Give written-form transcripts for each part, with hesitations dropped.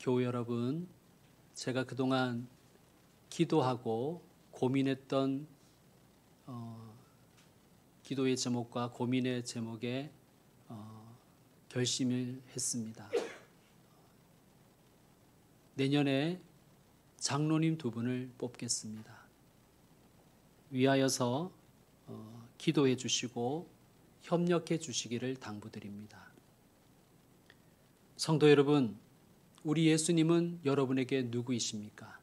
교우 여러분, 제가 그동안 기도하고 고민했던 기도의 제목과 고민의 제목에 결심을 했습니다. 내년에 장로님 2분을 뽑겠습니다. 위하여서 기도해 주시고 협력해 주시기를 당부드립니다. 성도 여러분, 우리 예수님은 여러분에게 누구이십니까?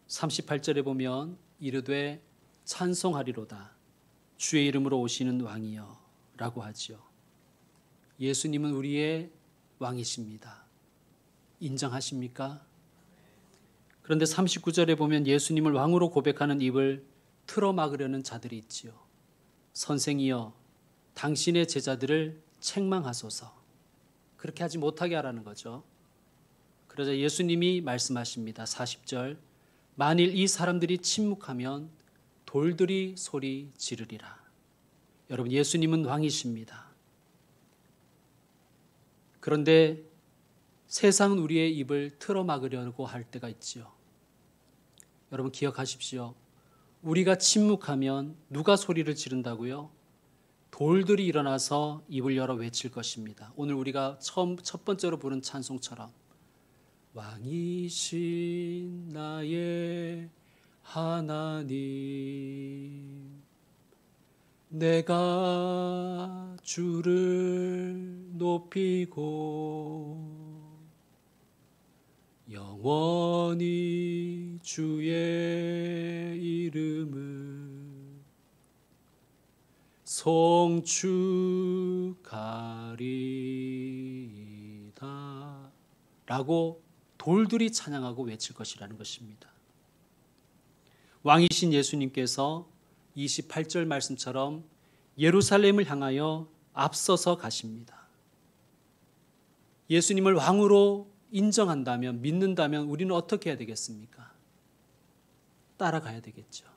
38절에 보면 이르되 찬송하리로다 주의 이름으로 오시는 왕이여 라고 하지요. 예수님은 우리의 왕이십니다. 인정하십니까? 그런데 39절에 보면 예수님을 왕으로 고백하는 입을 틀어막으려는 자들이 있지요. 선생이여 당신의 제자들을 책망하소서. 그렇게 하지 못하게 하라는 거죠. 그러자 예수님이 말씀하십니다. 40절 만일 이 사람들이 침묵하면 돌들이 소리 지르리라. 여러분, 예수님은 왕이십니다. 그런데 세상은 우리의 입을 틀어막으려고 할 때가 있지요. 여러분 기억하십시오. 우리가 침묵하면 누가 소리를 지른다고요? 돌들이 일어나서 입을 열어 외칠 것입니다. 오늘 우리가 첫 번째로 부른 찬송처럼 왕이신 나의 하나님 내가 주를 높이고 영원히 주의 이름을 송축하리이다 라고 돌들이 찬양하고 외칠 것이라는 것입니다. 왕이신 예수님께서 28절 말씀처럼 예루살렘을 향하여 앞서서 가십니다. 예수님을 왕으로 인정한다면, 믿는다면 우리는 어떻게 해야 되겠습니까? 따라가야 되겠죠.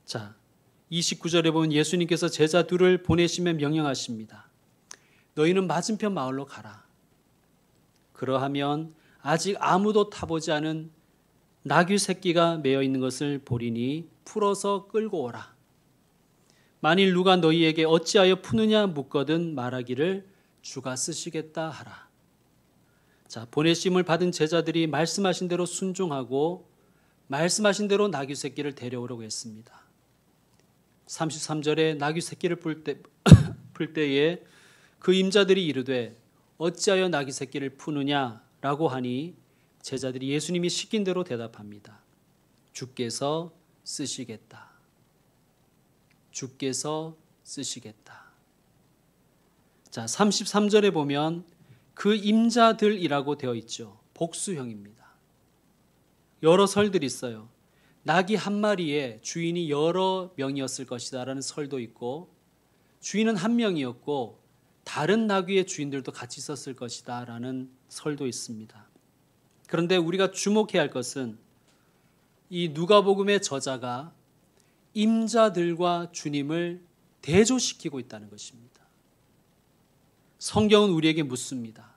자, 29절에 보면 예수님께서 제자 둘을 보내시며 명령하십니다. 너희는 맞은편 마을로 가라. 그러하면 아직 아무도 타보지 않은 나귀 새끼가 매어 있는 것을 보리니 풀어서 끌고 오라. 만일 누가 너희에게 어찌하여 푸느냐 묻거든 말하기를 주가 쓰시겠다 하라. 자, 보내심을 받은 제자들이 말씀하신 대로 순종하고 말씀하신 대로 나귀 새끼를 데려오라고 했습니다. 33절에 나귀 새끼를 풀 때에 그 임자들이 이르되 어찌하여 나귀 새끼를 푸느냐라고 하니 제자들이 예수님이 시킨 대로 대답합니다. 주께서 쓰시겠다. 주께서 쓰시겠다. 자, 33절에 보면 그 임자들이라고 되어 있죠. 복수형입니다. 여러 설들이 있어요. 나귀 한 마리에 주인이 여러 명이었을 것이다 라는 설도 있고, 주인은 한 명이었고 다른 나귀의 주인들도 같이 있었을 것이다 라는 설도 있습니다. 그런데 우리가 주목해야 할 것은 이 누가복음의 저자가 임자들과 주님을 대조시키고 있다는 것입니다. 성경은 우리에게 묻습니다.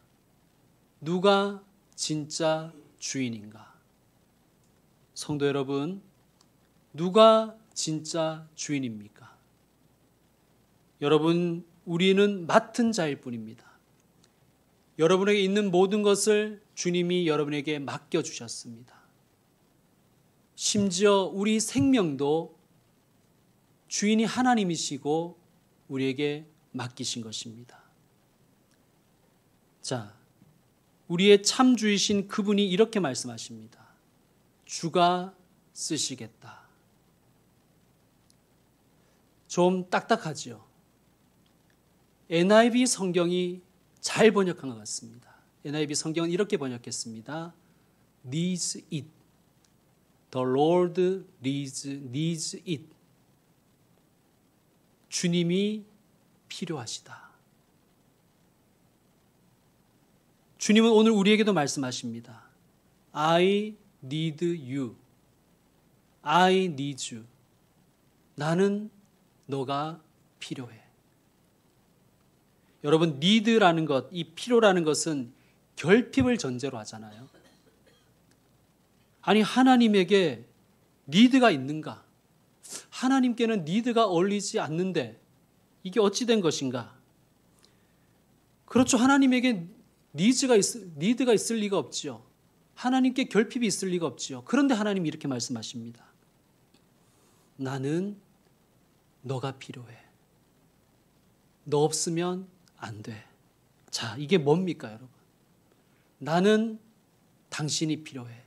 누가 진짜 주인인가? 성도 여러분, 누가 진짜 주인입니까? 여러분, 우리는 맡은 자일 뿐입니다. 여러분에게 있는 모든 것을 주님이 여러분에게 맡겨주셨습니다. 심지어 우리 생명도 주인이 하나님이시고 우리에게 맡기신 것입니다. 자, 우리의 참주이신 그분이 이렇게 말씀하십니다. 주가 쓰시겠다. 좀 딱딱하지요. NIV 성경이 잘 번역한 것 같습니다. NIV 성경은 이렇게 번역했습니다. Needs it. The Lord needs it. 주님이 필요하시다. 주님은 오늘 우리에게도 말씀하십니다. I need you. I need you. 나는 너가 필요해. 여러분, need라는 것, 이 필요라는 것은 결핍을 전제로 하잖아요. 아니, 하나님에게 니드가 있는가? 하나님께는 니드가 어울리지 않는데 이게 어찌 된 것인가? 그렇죠. 하나님에게 니드가 있을 리가 없지요. 하나님께 결핍이 있을 리가 없지요. 그런데 하나님이 이렇게 말씀하십니다. 나는 너가 필요해. 너 없으면 안 돼. 자, 이게 뭡니까, 여러분? 나는 당신이 필요해.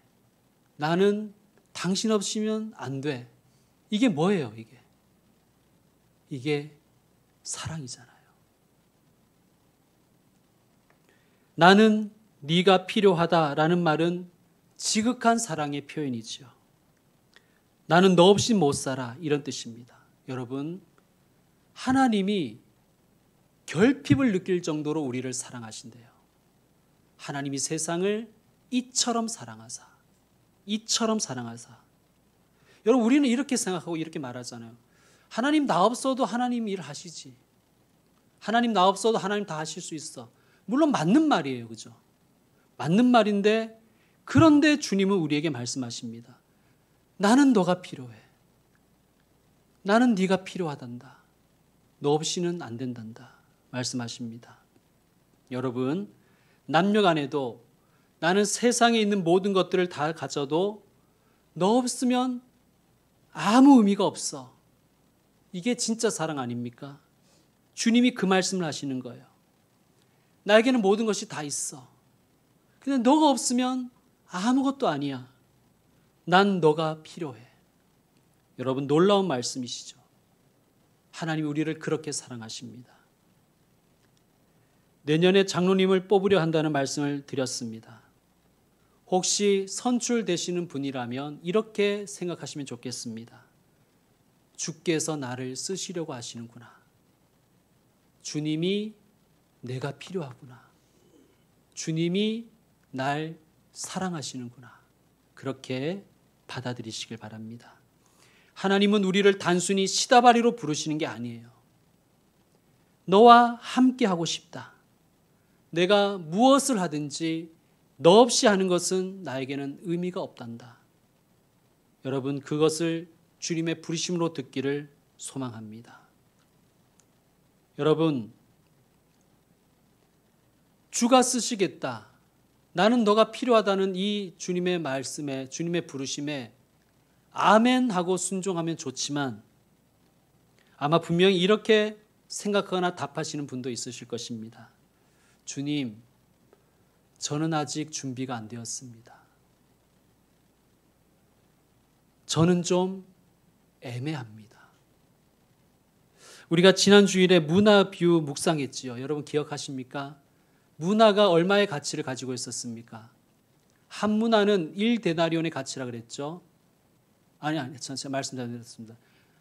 나는 당신 없으면 안 돼. 이게 뭐예요, 이게? 이게 사랑이잖아요. 나는 네가 필요하다라는 말은 지극한 사랑의 표현이죠. 나는 너 없이 못 살아, 이런 뜻입니다. 여러분, 하나님이 결핍을 느낄 정도로 우리를 사랑하신대요. 하나님이 세상을 이처럼 사랑하사. 여러분, 우리는 이렇게 생각하고 이렇게 말하잖아요. 하나님 나 없어도 하나님 일 하시지. 하나님 나 없어도 하나님 다 하실 수 있어. 물론 맞는 말이에요. 그죠? 맞는 말인데, 그런데 주님은 우리에게 말씀하십니다. 나는 너가 필요해. 나는 네가 필요하단다. 너 없이는 안 된단다. 말씀하십니다. 여러분, 남녀 간에도 나는 세상에 있는 모든 것들을 다 가져도 너 없으면 아무 의미가 없어. 이게 진짜 사랑 아닙니까? 주님이 그 말씀을 하시는 거예요. 나에게는 모든 것이 다 있어. 근데 너가 없으면 아무것도 아니야. 난 너가 필요해. 여러분, 놀라운 말씀이시죠. 하나님이 우리를 그렇게 사랑하십니다. 내년에 장로님을 뽑으려 한다는 말씀을 드렸습니다. 혹시 선출되시는 분이라면 이렇게 생각하시면 좋겠습니다. 주께서 나를 쓰시려고 하시는구나. 주님이 내가 필요하구나. 주님이 날 사랑하시는구나. 그렇게 받아들이시길 바랍니다. 하나님은 우리를 단순히 시다바리로 부르시는 게 아니에요. 너와 함께 하고 싶다. 내가 무엇을 하든지 너 없이 하는 것은 나에게는 의미가 없단다. 여러분, 그것을 주님의 부르심으로 듣기를 소망합니다. 여러분, 주가 쓰시겠다. 나는 너가 필요하다는 이 주님의 말씀에, 주님의 부르심에 아멘 하고 순종하면 좋지만 아마 분명히 이렇게 생각하거나 답하시는 분도 있으실 것입니다. 주님, 저는 아직 준비가 안 되었습니다. 저는 좀 애매합니다. 우리가 지난 주일에 문화 비유 묵상했지요. 여러분 기억하십니까? 문화가 얼마의 가치를 가지고 있었습니까? 한 문화는 1데나리온의 가치라 그랬죠. 아니, 제가 말씀드렸습니다.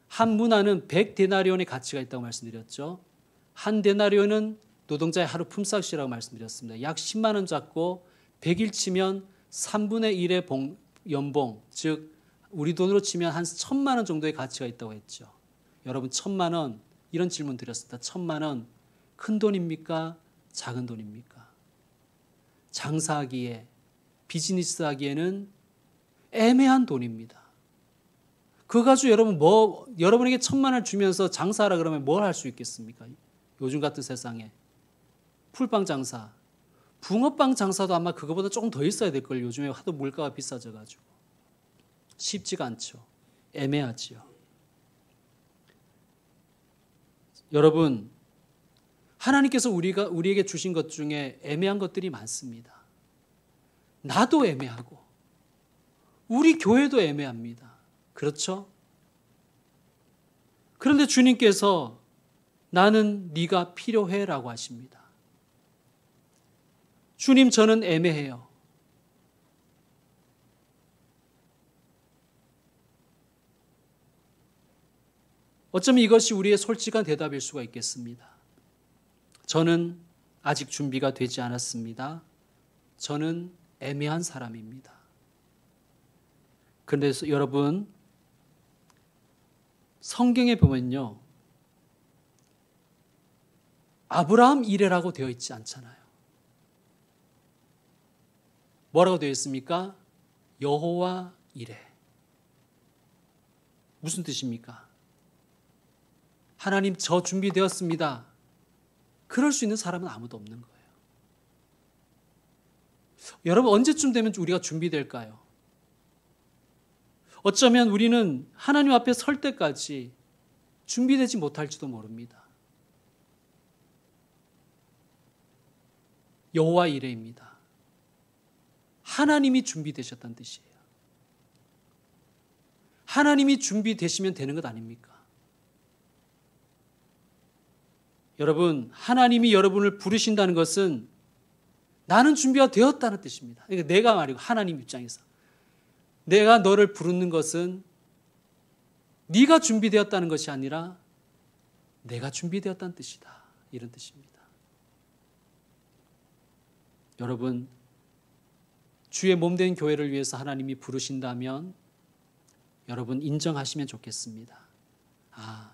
한 문화는 100데나리온의 가치가 있다고 말씀드렸죠. 한 데나리온은 노동자의 하루 품삯이라고 말씀드렸습니다. 약 10만 원 잡고 100일 치면 3분의 1의 연봉, 즉 우리 돈으로 치면 한 1,000만 원 정도의 가치가 있다고 했죠. 여러분, 1,000만 원, 이런 질문 드렸습니다. 1,000만 원 큰 돈입니까? 작은 돈입니까? 장사하기에, 비즈니스하기에는 애매한 돈입니다. 그거 가지고 여러분에게 1,000만 원을 주면서 장사하라 그러면 뭘 할 수 있겠습니까? 요즘 같은 세상에. 풀빵 장사, 붕어빵 장사도 아마 그거보다 조금 더 있어야 될 걸. 요즘에 하도 물가가 비싸져가지고. 쉽지가 않죠. 애매하지요. 여러분, 하나님께서 우리에게 주신 것 중에 애매한 것들이 많습니다. 나도 애매하고 우리 교회도 애매합니다. 그렇죠? 그런데 주님께서 나는 네가 필요해라고 하십니다. 주님, 저는 애매해요. 어쩌면 이것이 우리의 솔직한 대답일 수가 있겠습니다. 저는 아직 준비가 되지 않았습니다. 저는 애매한 사람입니다. 그런데 여러분, 성경에 보면요, 아브라함 이래라고 되어 있지 않잖아요. 뭐라고 되어 있습니까? 여호와 이레. 무슨 뜻입니까? 하나님, 저 준비되었습니다. 그럴 수 있는 사람은 아무도 없는 거예요. 여러분, 언제쯤 되면 우리가 준비될까요? 어쩌면 우리는 하나님 앞에 설 때까지 준비되지 못할지도 모릅니다. 여호와 이레입니다. 하나님이 준비되셨다는 뜻이에요. 하나님이 준비되시면 되는 것 아닙니까? 여러분, 하나님이 여러분을 부르신다는 것은 나는 준비가 되었다는 뜻입니다. 그러니까 내가 말이고 하나님 입장에서 내가 너를 부르는 것은 네가 준비되었다는 것이 아니라 내가 준비되었다는 뜻이다. 이런 뜻입니다. 여러분, 주의 몸된 교회를 위해서 하나님이 부르신다면 여러분 인정하시면 좋겠습니다. 아,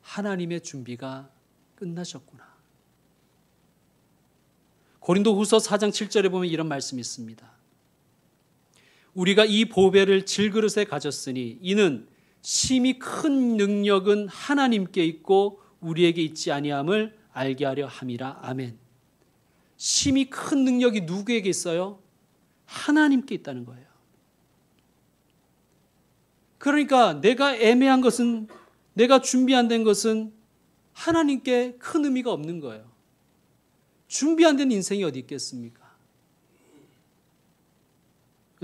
하나님의 준비가 끝나셨구나. 고린도후서 4장 7절에 보면 이런 말씀이 있습니다. 우리가 이 보배를 질그릇에 가졌으니 이는 심히 큰 능력은 하나님께 있고 우리에게 있지 아니함을 알게 하려 함이라. 아멘. 심히 큰 능력이 누구에게 있어요? 하나님께 있다는 거예요. 그러니까 내가 애매한 것은, 내가 준비 안 된 것은 하나님께 큰 의미가 없는 거예요. 준비 안 된 인생이 어디 있겠습니까?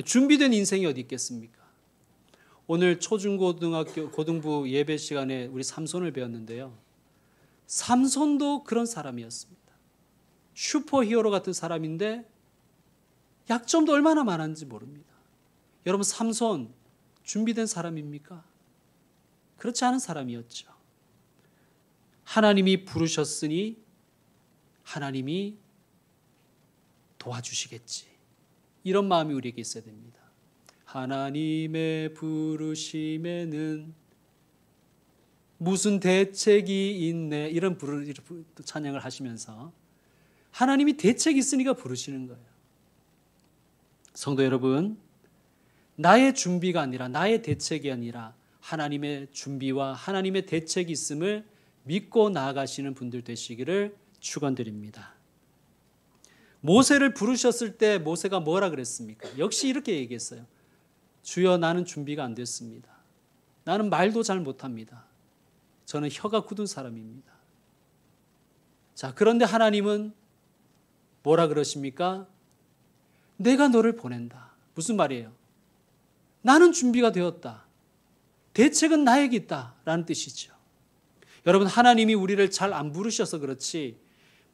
준비된 인생이 어디 있겠습니까? 오늘 초중고등학교 고등부 예배 시간에 우리 삼손을 배웠는데요. 삼손도 그런 사람이었습니다. 슈퍼히어로 같은 사람인데 약점도 얼마나 많은지 모릅니다. 여러분, 삼손 준비된 사람입니까? 그렇지 않은 사람이었죠. 하나님이 부르셨으니 하나님이 도와주시겠지. 이런 마음이 우리에게 있어야 됩니다. 하나님의 부르심에는 무슨 대책이 있네. 이런 찬양을 하시면서 하나님이 대책이 있으니까 부르시는 거예요. 성도 여러분, 나의 준비가 아니라, 나의 대책이 아니라 하나님의 준비와 하나님의 대책이 있음을 믿고 나아가시는 분들 되시기를 축원드립니다. 모세를 부르셨을 때 모세가 뭐라 그랬습니까? 역시 이렇게 얘기했어요. 주여, 나는 준비가 안 됐습니다. 나는 말도 잘 못합니다. 저는 혀가 굳은 사람입니다. 자, 그런데 하나님은 뭐라 그러십니까? 내가 너를 보낸다. 무슨 말이에요? 나는 준비가 되었다. 대책은 나에게 있다. 라는 뜻이죠. 여러분, 하나님이 우리를 잘 안 부르셔서 그렇지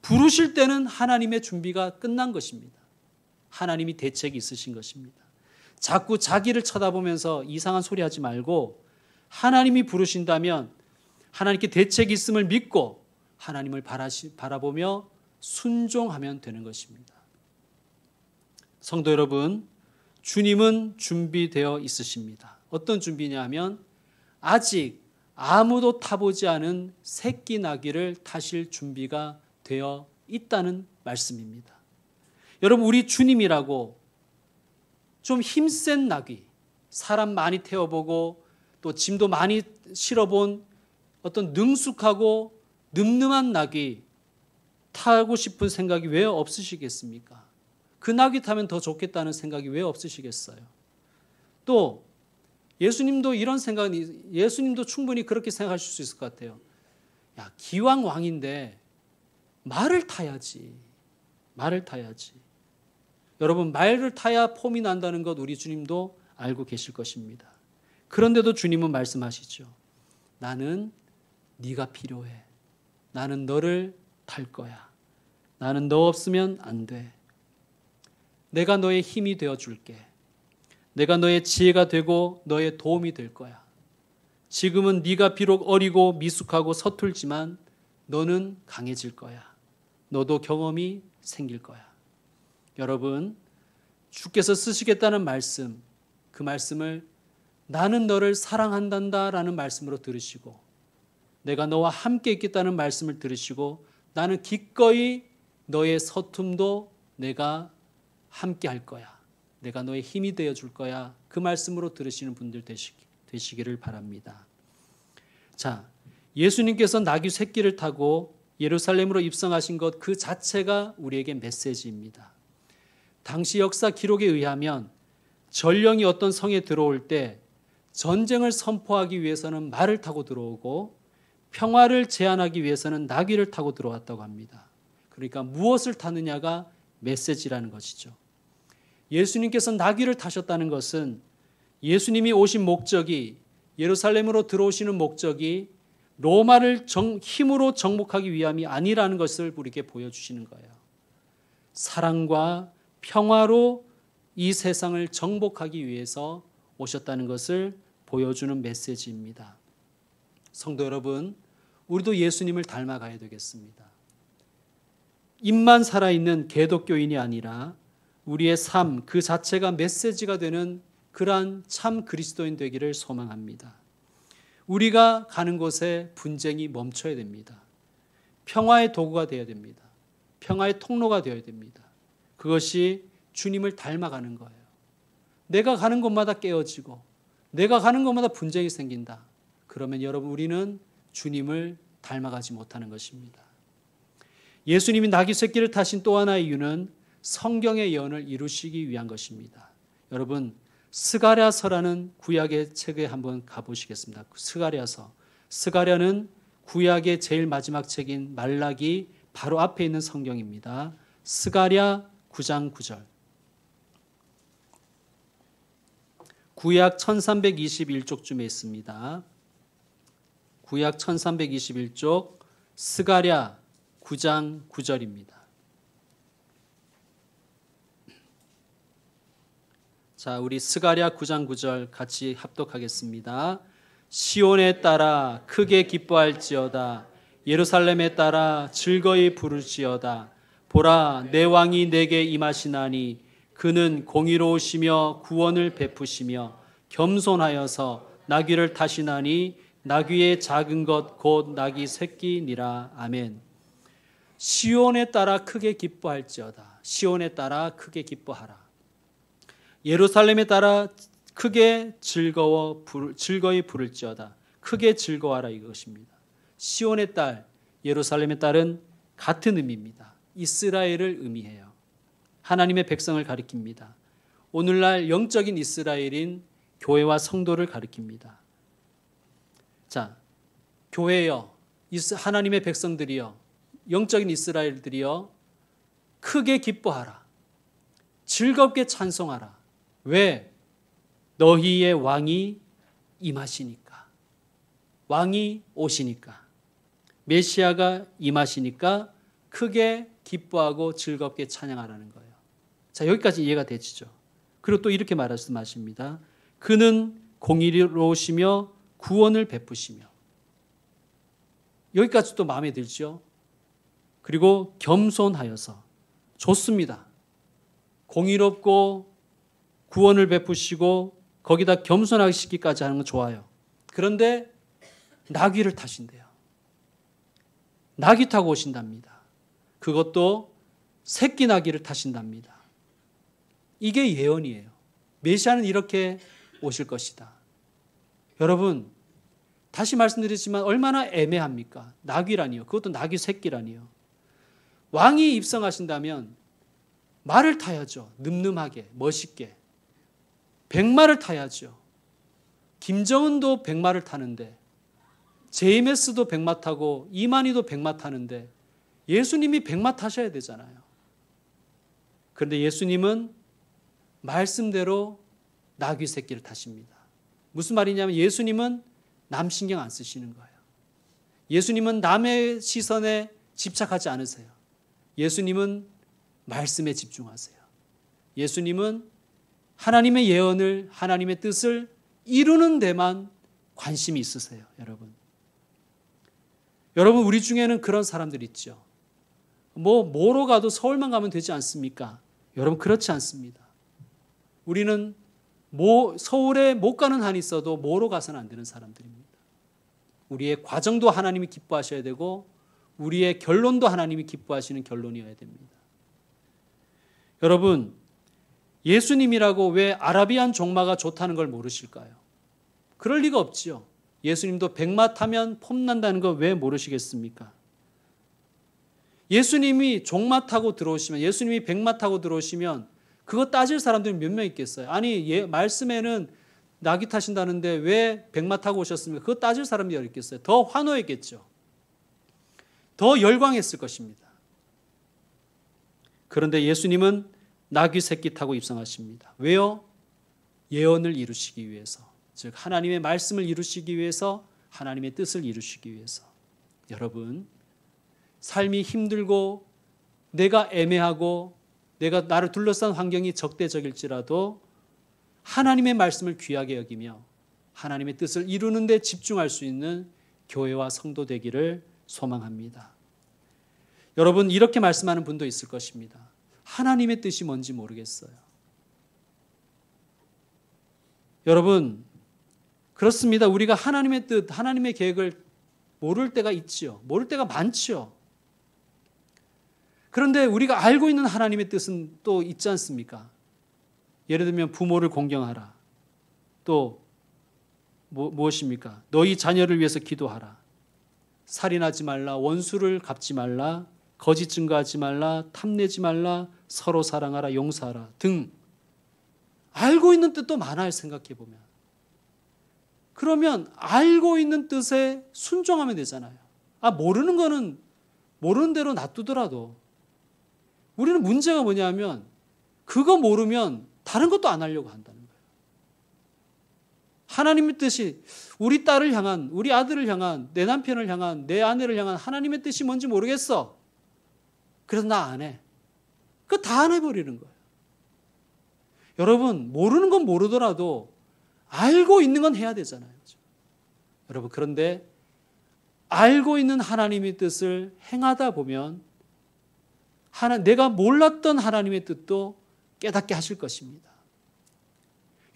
부르실 때는 하나님의 준비가 끝난 것입니다. 하나님이 대책이 있으신 것입니다. 자꾸 자기를 쳐다보면서 이상한 소리 하지 말고 하나님이 부르신다면 하나님께 대책이 있음을 믿고 하나님을 바라보며 순종하면 되는 것입니다. 성도 여러분, 주님은 준비되어 있으십니다. 어떤 준비냐 하면 아직 아무도 타보지 않은 새끼 나귀를 타실 준비가 되어 있다는 말씀입니다. 여러분, 우리 주님이라고 좀 힘센 나귀, 사람 많이 태워보고 또 짐도 많이 실어본 어떤 능숙하고 늠름한 나귀 타고 싶은 생각이 왜 없으시겠습니까? 그 나귀 타면 더 좋겠다는 생각이 왜 없으시겠어요? 또 예수님도 이런 생각이, 예수님도 충분히 그렇게 생각하실 수 있을 것 같아요. 야, 기왕 왕인데 말을 타야지. 말을 타야지. 여러분, 말을 타야 폼이 난다는 것 우리 주님도 알고 계실 것입니다. 그런데도 주님은 말씀하시죠. 나는 네가 필요해. 나는 너를 탈 거야. 나는 너 없으면 안 돼. 내가 너의 힘이 되어 줄게. 내가 너의 지혜가 되고 너의 도움이 될 거야. 지금은 네가 비록 어리고 미숙하고 서툴지만 너는 강해질 거야. 너도 경험이 생길 거야. 여러분, 주께서 쓰시겠다는 말씀, 그 말씀을 나는 너를 사랑한단다 라는 말씀으로 들으시고 내가 너와 함께 있겠다는 말씀을 들으시고 나는 기꺼이 너의 서툼도 내가 함께 할 거야. 내가 너의 힘이 되어줄 거야. 그 말씀으로 들으시는 분들 되시기를 바랍니다. 자, 예수님께서 나귀 새끼를 타고 예루살렘으로 입성하신 것 그 자체가 우리에게 메시지입니다. 당시 역사 기록에 의하면 전령이 어떤 성에 들어올 때 전쟁을 선포하기 위해서는 말을 타고 들어오고 평화를 제안하기 위해서는 나귀를 타고 들어왔다고 합니다. 그러니까 무엇을 타느냐가 메시지라는 것이죠. 예수님께서 나귀를 타셨다는 것은 예수님이 오신 목적이, 예루살렘으로 들어오시는 목적이 로마를 힘으로 정복하기 위함이 아니라는 것을 우리에게 보여주시는 거예요. 사랑과 평화로 이 세상을 정복하기 위해서 오셨다는 것을 보여주는 메시지입니다. 성도 여러분, 우리도 예수님을 닮아가야 되겠습니다. 입만 살아있는 개독교인이 아니라 우리의 삶 그 자체가 메시지가 되는 그러한 참 그리스도인 되기를 소망합니다. 우리가 가는 곳에 분쟁이 멈춰야 됩니다. 평화의 도구가 되어야 됩니다. 평화의 통로가 되어야 됩니다. 그것이 주님을 닮아가는 거예요. 내가 가는 곳마다 깨어지고 내가 가는 곳마다 분쟁이 생긴다. 그러면 여러분 우리는 주님을 닮아가지 못하는 것입니다. 예수님이 나귀 새끼를 타신 또 하나의 이유는 성경의 예언을 이루시기 위한 것입니다. 여러분 스가랴서라는 구약의 책에 한번 가보시겠습니다. 스가랴는 구약의 제일 마지막 책인 말라기 바로 앞에 있는 성경입니다. 스가랴 9장 9절. 구약 1321쪽쯤에 있습니다. 구약 1321쪽 스가랴 9장 9절입니다. 자, 우리 스가랴 9장 9절 같이 합독하겠습니다. 시온에 따라 크게 기뻐할지어다. 예루살렘에 따라 즐거이 부를지어다. 보라, 내 왕이 내게 임하시나니 그는 공의로우시며 구원을 베푸시며 겸손하여서 나귀를 타시나니 나귀의 작은 것 곧 나귀 새끼니라. 아멘. 시온에 따라 크게 기뻐할지어다. 시온에 따라 크게 기뻐하라. 예루살렘에 따라 크게 즐거이 부를지어다. 크게 즐거워하라 이것입니다. 시온의 딸, 예루살렘의 딸은 같은 의미입니다. 이스라엘을 의미해요. 하나님의 백성을 가리킵니다. 오늘날 영적인 이스라엘인 교회와 성도를 가리킵니다. 자, 교회여, 하나님의 백성들이여, 영적인 이스라엘들이여, 크게 기뻐하라. 즐겁게 찬송하라. 왜? 너희의 왕이 임하시니까. 왕이 오시니까. 메시아가 임하시니까 크게 기뻐하고 즐겁게 찬양하라는 거예요. 자, 여기까지 이해가 되시죠? 그리고 또 이렇게 말씀하십니다. 그는 공의로우시며 구원을 베푸시며. 여기까지 또 마음에 들죠? 그리고 겸손하여서. 좋습니다. 공의롭고 구원을 베푸시고 거기다 겸손하시기까지 하는 건 좋아요. 그런데 나귀를 타신대요. 나귀 타고 오신답니다. 그것도 새끼 나귀를 타신답니다. 이게 예언이에요. 메시아는 이렇게 오실 것이다. 여러분, 다시 말씀드리지만 얼마나 애매합니까? 나귀라니요. 그것도 나귀 새끼라니요. 왕이 입성하신다면 말을 타야죠. 늠름하게, 멋있게. 백마를 타야죠. 김정은도 백마를 타는데, JMS도 백마 타고 이만희도 백마 타는데 예수님이 백마 타셔야 되잖아요. 그런데 예수님은 말씀대로 나귀 새끼를 타십니다. 무슨 말이냐면 예수님은 남 신경 안 쓰시는 거예요. 예수님은 남의 시선에 집착하지 않으세요. 예수님은 말씀에 집중하세요. 예수님은 하나님의 예언을, 하나님의 뜻을 이루는 데만 관심이 있으세요, 여러분. 여러분, 우리 중에는 그런 사람들 있죠. 뭐로 가도 서울만 가면 되지 않습니까? 여러분, 그렇지 않습니다. 우리는 서울에 못 가는 한이 있어도 뭐로 가서는 안 되는 사람들입니다. 우리의 과정도 하나님이 기뻐하셔야 되고 우리의 결론도 하나님이 기뻐하시는 결론이어야 됩니다. 여러분, 예수님이라고 왜 아라비안 종마가 좋다는 걸 모르실까요? 그럴 리가 없지요. 예수님도 백마 타면 폼난다는 거 왜 모르시겠습니까? 예수님이 종마 타고 들어오시면, 예수님이 백마 타고 들어오시면 그거 따질 사람들이 몇 명 있겠어요? 아니, 말씀에는 나귀 타신다는데 왜 백마 타고 오셨습니까? 그거 따질 사람이 어디 있겠어요? 더 환호했겠죠. 더 열광했을 것입니다. 그런데 예수님은 나귀 새끼 타고 입성하십니다. 왜요? 예언을 이루시기 위해서. 즉 하나님의 말씀을 이루시기 위해서, 하나님의 뜻을 이루시기 위해서. 여러분, 삶이 힘들고 내가 애매하고 내가 나를 둘러싼 환경이 적대적일지라도 하나님의 말씀을 귀하게 여기며 하나님의 뜻을 이루는 데 집중할 수 있는 교회와 성도 되기를 소망합니다. 여러분, 이렇게 말씀하는 분도 있을 것입니다. 하나님의 뜻이 뭔지 모르겠어요. 여러분, 그렇습니다. 우리가 하나님의 뜻, 하나님의 계획을 모를 때가 있지요. 모를 때가 많지요. 그런데 우리가 알고 있는 하나님의 뜻은 또 있지 않습니까? 예를 들면 부모를 공경하라. 또 무엇입니까? 너희 자녀를 위해서 기도하라. 살인하지 말라. 원수를 갚지 말라. 거짓 증거하지 말라. 탐내지 말라. 서로 사랑하라. 용서하라. 등 알고 있는 뜻도 많아요. 생각해 보면. 그러면 알고 있는 뜻에 순종하면 되잖아요. 모르는 거는 모르는 대로 놔두더라도 우리는 문제가 뭐냐면 그거 모르면 다른 것도 안 하려고 한다는 거예요. 하나님의 뜻이 우리 딸을 향한, 우리 아들을 향한, 내 남편을 향한, 내 아내를 향한 하나님의 뜻이 뭔지 모르겠어. 그래서 나 안 해. 그거 다 안 해버리는 거예요. 여러분, 모르는 건 모르더라도 알고 있는 건 해야 되잖아요. 여러분, 그런데 알고 있는 하나님의 뜻을 행하다 보면 내가 몰랐던 하나님의 뜻도 깨닫게 하실 것입니다.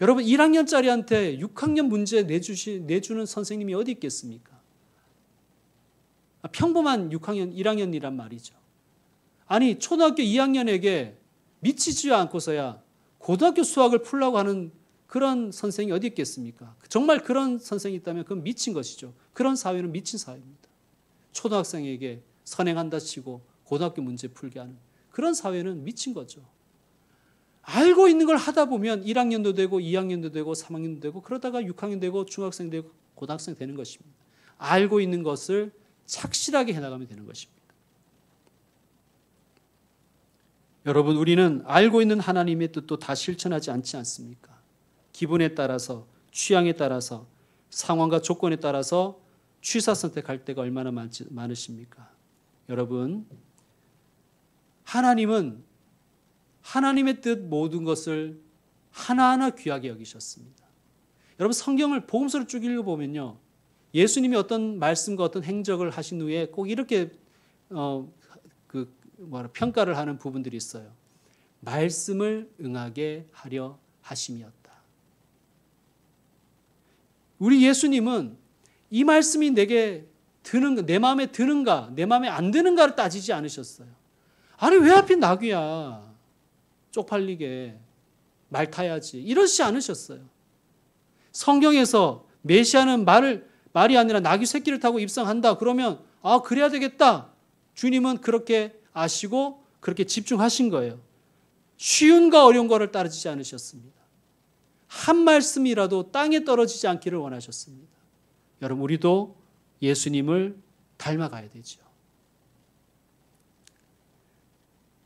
여러분, 1학년짜리한테 6학년 문제 내주는 선생님이 어디 있겠습니까? 평범한 6학년, 1학년이란 말이죠. 아니, 초등학교 2학년에게 미치지 않고서야 고등학교 수학을 풀라고 하는 그런 선생이 어디 있겠습니까? 정말 그런 선생이 있다면 그건 미친 것이죠. 그런 사회는 미친 사회입니다. 초등학생에게 선행한다 치고 고등학교 문제 풀게 하는 그런 사회는 미친 거죠. 알고 있는 걸 하다 보면 1학년도 되고 2학년도 되고 3학년도 되고 그러다가 6학년 되고 중학생 되고 고등학생 되는 것입니다. 알고 있는 것을 착실하게 해나가면 되는 것입니다. 여러분, 우리는 알고 있는 하나님의 뜻도 다 실천하지 않지 않습니까? 기분에 따라서, 취향에 따라서, 상황과 조건에 따라서 취사 선택할 때가 얼마나 많으십니까? 여러분, 하나님은 하나님의 뜻 모든 것을 하나하나 귀하게 여기셨습니다. 여러분, 성경을 복음서를 쭉 읽어보면요, 예수님이 어떤 말씀과 어떤 행적을 하신 후에 꼭 이렇게 평가를 하는 부분들이 있어요. 말씀을 응하게 하려 하심이었다. 우리 예수님은 이 말씀이 내게 내 마음에 드는가, 내 마음에 안 드는가를 따지지 않으셨어요. 아니, 왜 하필 나귀야? 쪽팔리게 말 타야지. 이러시지 않으셨어요. 성경에서 메시아는 말이 아니라 나귀 새끼를 타고 입성한다. 그러면 그래야 되겠다. 주님은 그렇게 아시고 그렇게 집중하신 거예요. 쉬운가 어려운 거를 따르지 않으셨습니다. 한 말씀이라도 땅에 떨어지지 않기를 원하셨습니다. 여러분, 우리도 예수님을 닮아가야 되죠.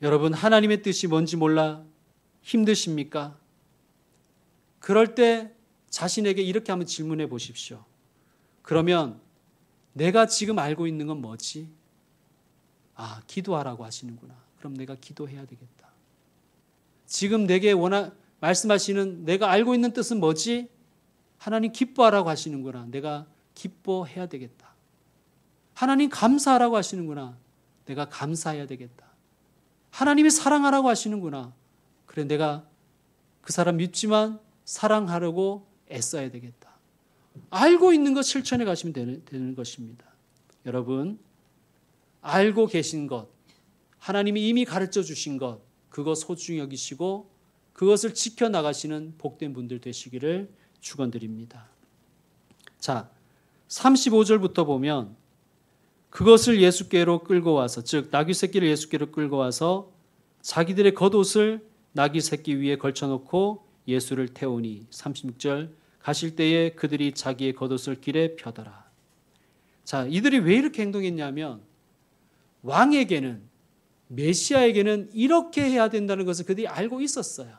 여러분, 하나님의 뜻이 뭔지 몰라 힘드십니까? 그럴 때 자신에게 이렇게 한번 질문해 보십시오. 그러면 내가 지금 알고 있는 건 뭐지? 기도하라고 하시는구나. 그럼 내가 기도해야 되겠다. 지금 내게 말씀하시는 내가 알고 있는 뜻은 뭐지? 하나님 기뻐하라고 하시는구나. 내가 기뻐해야 되겠다. 하나님 감사하라고 하시는구나. 내가 감사해야 되겠다. 하나님이 사랑하라고 하시는구나. 그래, 내가 그 사람 밉지만 사랑하려고 애써야 되겠다. 알고 있는 것 실천해 가시면 되는 것입니다. 여러분, 알고 계신 것, 하나님이 이미 가르쳐 주신 것, 그거 소중히 여기시고 그것을 지켜나가시는 복된 분들 되시기를 축원드립니다. 자, 35절부터 보면 그것을 예수께로 끌고 와서, 즉 나귀 새끼를 예수께로 끌고 와서 자기들의 겉옷을 나귀 새끼 위에 걸쳐놓고 예수를 태우니 36절 가실 때에 그들이 자기의 겉옷을 길에 펴더라. 자, 이들이 왜 이렇게 행동했냐면 왕에게는, 메시아에게는 이렇게 해야 된다는 것을 그들이 알고 있었어요.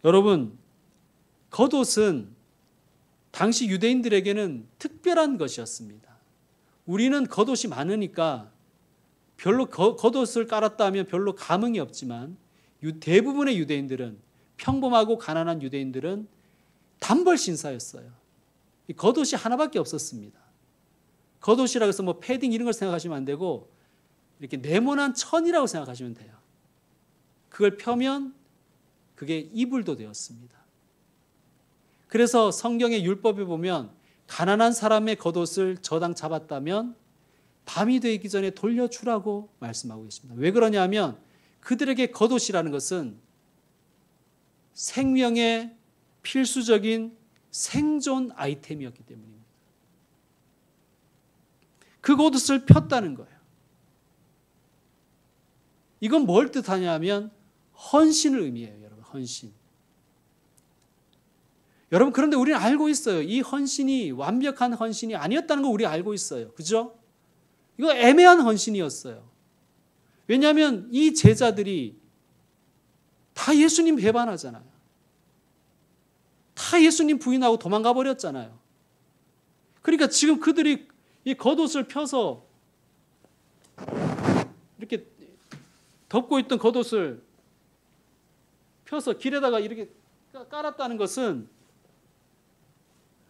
여러분, 겉옷은 당시 유대인들에게는 특별한 것이었습니다. 우리는 겉옷이 많으니까 별로 겉옷을 깔았다 하면 별로 감흥이 없지만 대부분의 유대인들은, 평범하고 가난한 유대인들은 단벌 신사였어요. 이 겉옷이 하나밖에 없었습니다. 겉옷이라고 해서 뭐 패딩 이런 걸 생각하시면 안 되고 이렇게 네모난 천이라고 생각하시면 돼요. 그걸 펴면 그게 이불도 되었습니다. 그래서 성경의 율법에 보면 가난한 사람의 겉옷을 저당 잡았다면 밤이 되기 전에 돌려주라고 말씀하고 계십니다. 왜 그러냐면 그들에게 겉옷이라는 것은 생명의 필수적인 생존 아이템이었기 때문입니다. 그 겉옷을 폈다는 거예요. 이건 뭘 뜻하냐면 헌신을 의미해요, 여러분. 헌신. 여러분, 그런데 우리는 알고 있어요. 이 헌신이 완벽한 헌신이 아니었다는 거 우리 알고 있어요. 그죠? 이거 애매한 헌신이었어요. 왜냐하면 이 제자들이 다 예수님 배반하잖아요. 다 예수님 부인하고 도망가 버렸잖아요. 그러니까 지금 그들이 이 겉옷을 펴서 이렇게 덮고 있던 겉옷을 펴서 길에다가 이렇게 깔았다는 것은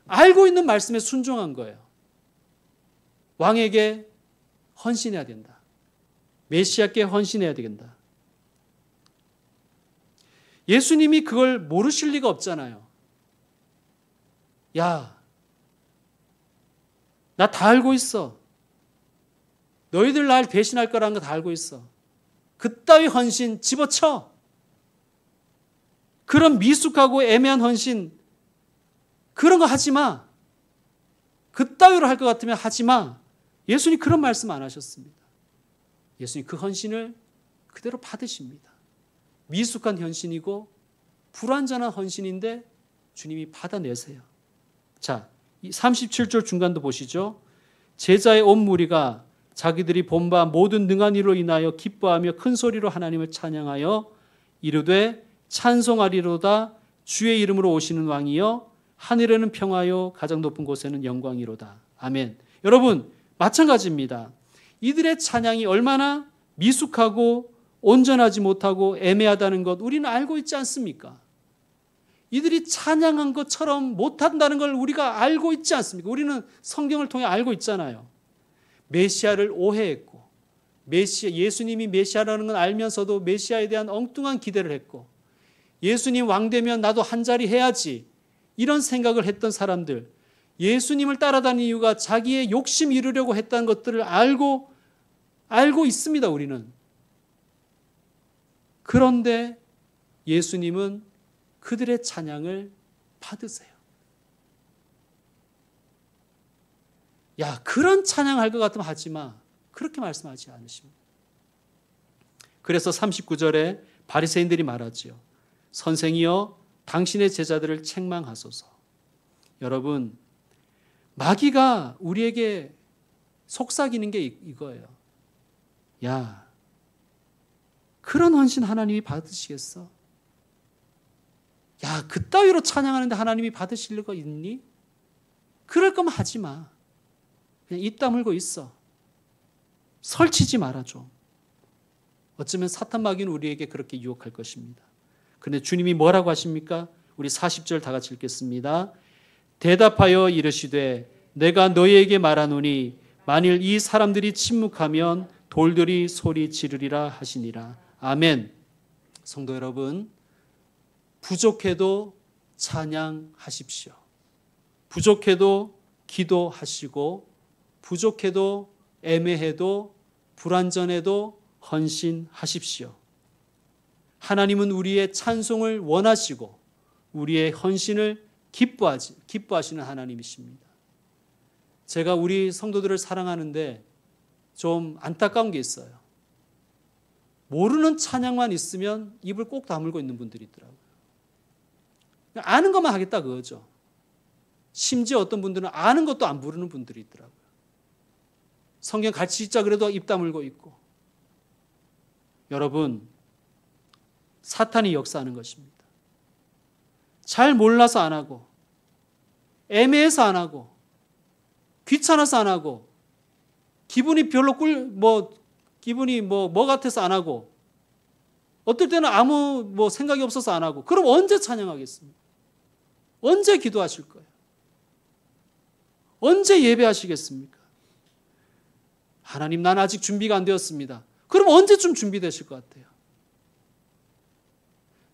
알고 있는 말씀에 순종한 거예요. 왕에게 헌신해야 된다. 메시아께 헌신해야 된다. 예수님이 그걸 모르실 리가 없잖아요. 야, 나 다 알고 있어. 너희들 날 배신할 거라는 거 다 알고 있어. 그따위 헌신 집어쳐. 그런 미숙하고 애매한 헌신, 그런 거 하지 마. 그따위로 할 것 같으면 하지 마. 예수님 그런 말씀 안 하셨습니다. 예수님 그 헌신을 그대로 받으십니다. 미숙한 헌신이고 불완전한 헌신인데 주님이 받아내세요. 자, 37절 중간도 보시죠. 제자의 온 무리가 자기들이 본 바 모든 능한 일로 인하여 기뻐하며 큰 소리로 하나님을 찬양하여 이르되 찬송하리로다. 주의 이름으로 오시는 왕이여 하늘에는 평화요 가장 높은 곳에는 영광이로다. 아멘. 여러분, 마찬가지입니다. 이들의 찬양이 얼마나 미숙하고 온전하지 못하고 애매하다는 것 우리는 알고 있지 않습니까? 이들이 찬양한 것처럼 못한다는 걸 우리가 알고 있지 않습니까? 우리는 성경을 통해 알고 있잖아요. 메시아를 오해했고, 예수님이 메시아라는 건 알면서도 메시아에 대한 엉뚱한 기대를 했고, 예수님 왕 되면 나도 한 자리 해야지 이런 생각을 했던 사람들, 예수님을 따라다니는 이유가 자기의 욕심 이루려고 했다는 것들을 알고 있습니다, 우리는. 그런데 예수님은 그들의 찬양을 받으세요. 야, 그런 찬양할 것 같으면 하지 마. 그렇게 말씀하지 않으십니다. 그래서 39절에 바리새인들이 말하지요. 선생이여 당신의 제자들을 책망하소서. 여러분, 마귀가 우리에게 속삭이는 게 이거예요. 야, 그런 헌신 하나님이 받으시겠어? 야, 그따위로 찬양하는데 하나님이 받으실 리가 있니? 그럴 거면 하지 마. 그냥 입 다물고 있어. 설치지 말아줘. 어쩌면 사탄 마귀는 우리에게 그렇게 유혹할 것입니다. 그런데 주님이 뭐라고 하십니까? 우리 40절 다 같이 읽겠습니다. 대답하여 이르시되 내가 너희에게 말하노니 만일 이 사람들이 침묵하면 돌들이 소리 지르리라 하시니라. 아멘. 성도 여러분, 부족해도 찬양하십시오. 부족해도 기도하시고, 부족해도 애매해도 불완전해도 헌신하십시오. 하나님은 우리의 찬송을 원하시고 우리의 헌신을 기뻐하시는 하나님이십니다. 제가 우리 성도들을 사랑하는데 좀 안타까운 게 있어요. 모르는 찬양만 있으면 입을 꼭 다물고 있는 분들이 있더라고요. 아는 것만 하겠다 그거죠. 심지어 어떤 분들은 아는 것도 안 부르는 분들이 있더라고요. 성경 가르치자 그래도 입 다물고 있고. 여러분, 사탄이 역사하는 것입니다. 잘 몰라서 안 하고, 애매해서 안 하고, 귀찮아서 안 하고, 기분이 별로 기분이 뭐 같아서 안 하고, 어떨 때는 아무 생각이 없어서 안 하고, 그럼 언제 찬양하겠습니까? 언제 기도하실 거예요? 언제 예배하시겠습니까? 하나님, 난 아직 준비가 안 되었습니다. 그럼 언제쯤 준비되실 것 같아요?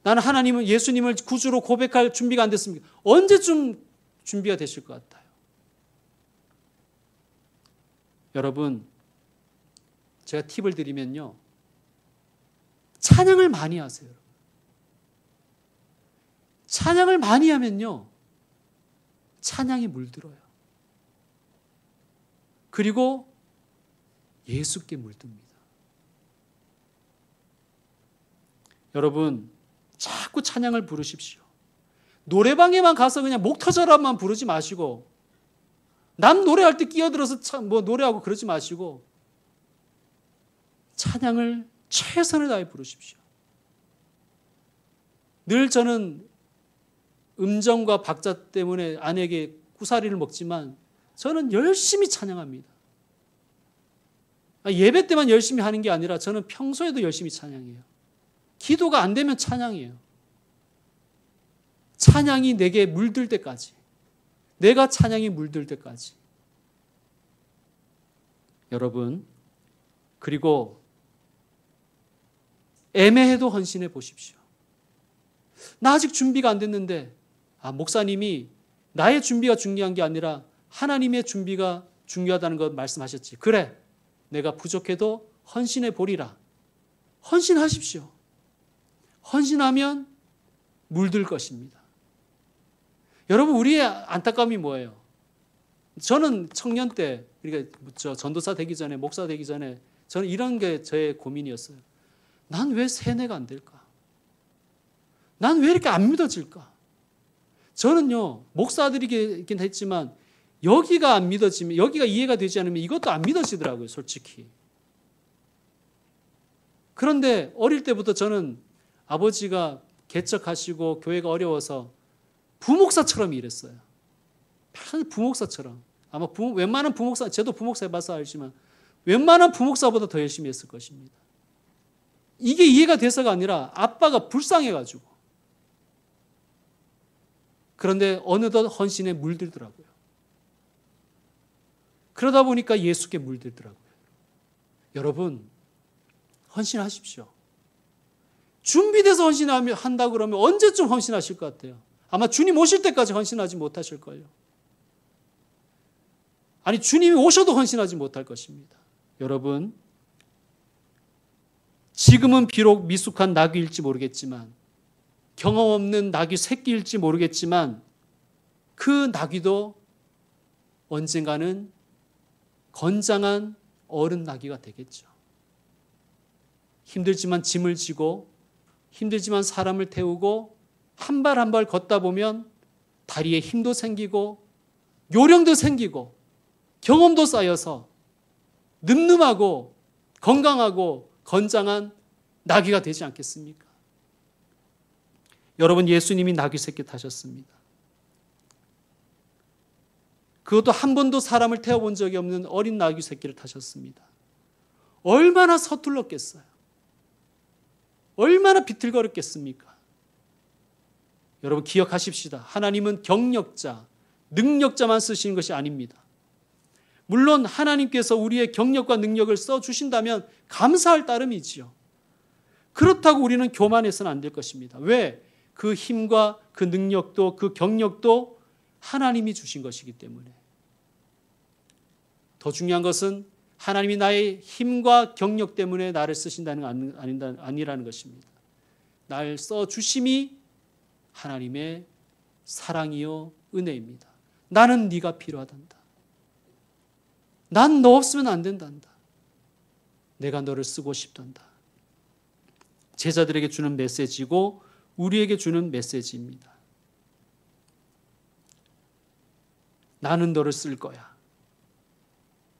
나는 하나님은 예수님을 구주로 고백할 준비가 안 됐습니까? 언제쯤 준비가 되실 것 같아요? 여러분, 제가 팁을 드리면요. 찬양을 많이 하세요. 찬양을 많이 하면요. 찬양이 물들어요. 그리고 예수께 물듭니다. 여러분, 자꾸 찬양을 부르십시오. 노래방에만 가서 그냥 목 터져라만 부르지 마시고, 남 노래할 때 끼어들어서 노래하고 그러지 마시고, 찬양을 최선을 다해 부르십시오. 늘 저는 음정과 박자 때문에 아내에게 구사리를 먹지만 저는 열심히 찬양합니다. 예배 때만 열심히 하는 게 아니라 저는 평소에도 열심히 찬양해요. 기도가 안 되면 찬양이에요. 찬양이 내게 물들 때까지, 내가 찬양이 물들 때까지. 여러분, 그리고 애매해도 헌신해 보십시오. 나 아직 준비가 안 됐는데, 목사님이 나의 준비가 중요한 게 아니라 하나님의 준비가 중요하다는 것 말씀하셨지. 그래, 내가 부족해도 헌신해 보리라. 헌신하십시오. 헌신하면 물들 것입니다. 여러분, 우리의 안타까움이 뭐예요? 저는 청년 때, 그러니까 전도사 되기 전에, 목사 되기 전에 저는 이런 게 저의 고민이었어요. 난 왜 세뇌가 안 될까? 난 왜 이렇게 안 믿어질까? 저는요, 목사들이긴 했지만 여기가 안 믿어지면, 여기가 이해가 되지 않으면 이것도 안 믿어지더라고요, 솔직히. 그런데 어릴 때부터 저는 아버지가 개척하시고 교회가 어려워서 부목사처럼 일했어요. 부목사처럼. 아마 웬만한 부목사, 저도 부목사 해봐서 알지만 웬만한 부목사보다 더 열심히 했을 것입니다. 이게 이해가 돼서가 아니라 아빠가 불쌍해가지고. 그런데 어느덧 헌신에 물들더라고요. 그러다 보니까 예수께 물들더라고요. 여러분, 헌신하십시오. 준비돼서 헌신한다 그러면 언제쯤 헌신하실 것 같아요? 아마 주님 오실 때까지 헌신하지 못하실 거예요. 아니, 주님이 오셔도 헌신하지 못할 것입니다. 여러분, 지금은 비록 미숙한 나귀일지 모르겠지만, 경험 없는 나귀 새끼일지 모르겠지만, 그 나귀도 언젠가는 건장한 어른 나귀가 되겠죠. 힘들지만 짐을 지고, 힘들지만 사람을 태우고, 한 발 한 발 걷다 보면 다리에 힘도 생기고, 요령도 생기고, 경험도 쌓여서 늠름하고 건강하고 건장한 나귀가 되지 않겠습니까? 여러분, 예수님이 나귀 새끼 타셨습니다. 그것도 한 번도 사람을 태워본 적이 없는 어린 나귀 새끼를 타셨습니다. 얼마나 서툴렀겠어요? 얼마나 비틀거렸겠습니까? 여러분, 기억하십시다. 하나님은 경력자, 능력자만 쓰시는 것이 아닙니다. 물론 하나님께서 우리의 경력과 능력을 써주신다면 감사할 따름이지요. 그렇다고 우리는 교만해서는 안 될 것입니다. 왜? 그 힘과 그 능력도 그 경력도 하나님이 주신 것이기 때문에. 더 중요한 것은 하나님이 나의 힘과 경력 때문에 나를 쓰신다는 거 아니라는 것입니다. 날 써주심이 하나님의 사랑이요 은혜입니다. 나는 네가 필요하단다. 난 너 없으면 안 된단다. 내가 너를 쓰고 싶단다. 제자들에게 주는 메시지고 우리에게 주는 메시지입니다. 나는 너를 쓸 거야.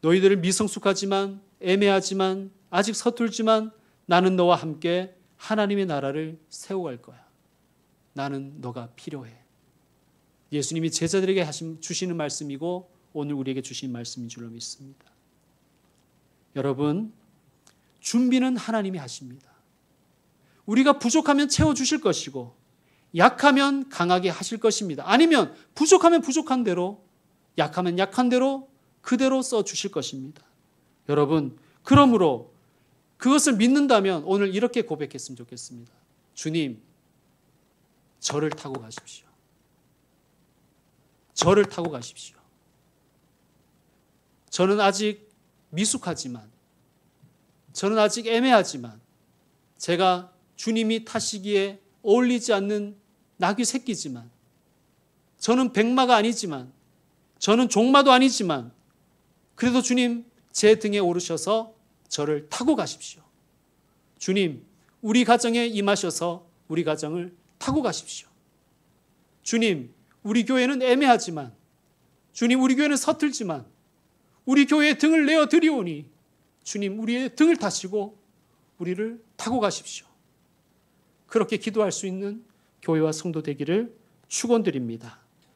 너희들은 미성숙하지만 애매하지만 아직 서툴지만 나는 너와 함께 하나님의 나라를 세워갈 거야. 나는 너가 필요해. 예수님이 제자들에게 주시는 말씀이고 오늘 우리에게 주신 말씀인 줄로 믿습니다. 여러분, 준비는 하나님이 하십니다. 우리가 부족하면 채워주실 것이고 약하면 강하게 하실 것입니다. 아니면 부족하면 부족한 대로, 약하면 약한 대로 그대로 써주실 것입니다. 여러분, 그러므로 그것을 믿는다면 오늘 이렇게 고백했으면 좋겠습니다. 주님, 저를 타고 가십시오. 저를 타고 가십시오. 저는 아직 미숙하지만, 저는 아직 애매하지만, 제가 주님이 타시기에 어울리지 않는 나귀 새끼지만, 저는 백마가 아니지만, 저는 종마도 아니지만, 그래도 주님 제 등에 오르셔서 저를 타고 가십시오. 주님, 우리 가정에 임하셔서 우리 가정을 타고 가십시오. 주님, 우리 교회는 애매하지만, 주님, 우리 교회는 서툴지만, 우리 교회의 등을 내어 드리오니 주님, 우리의 등을 타시고 우리를 타고 가십시오. 그렇게 기도할 수 있는 교회와 성도 되기를 축원드립니다.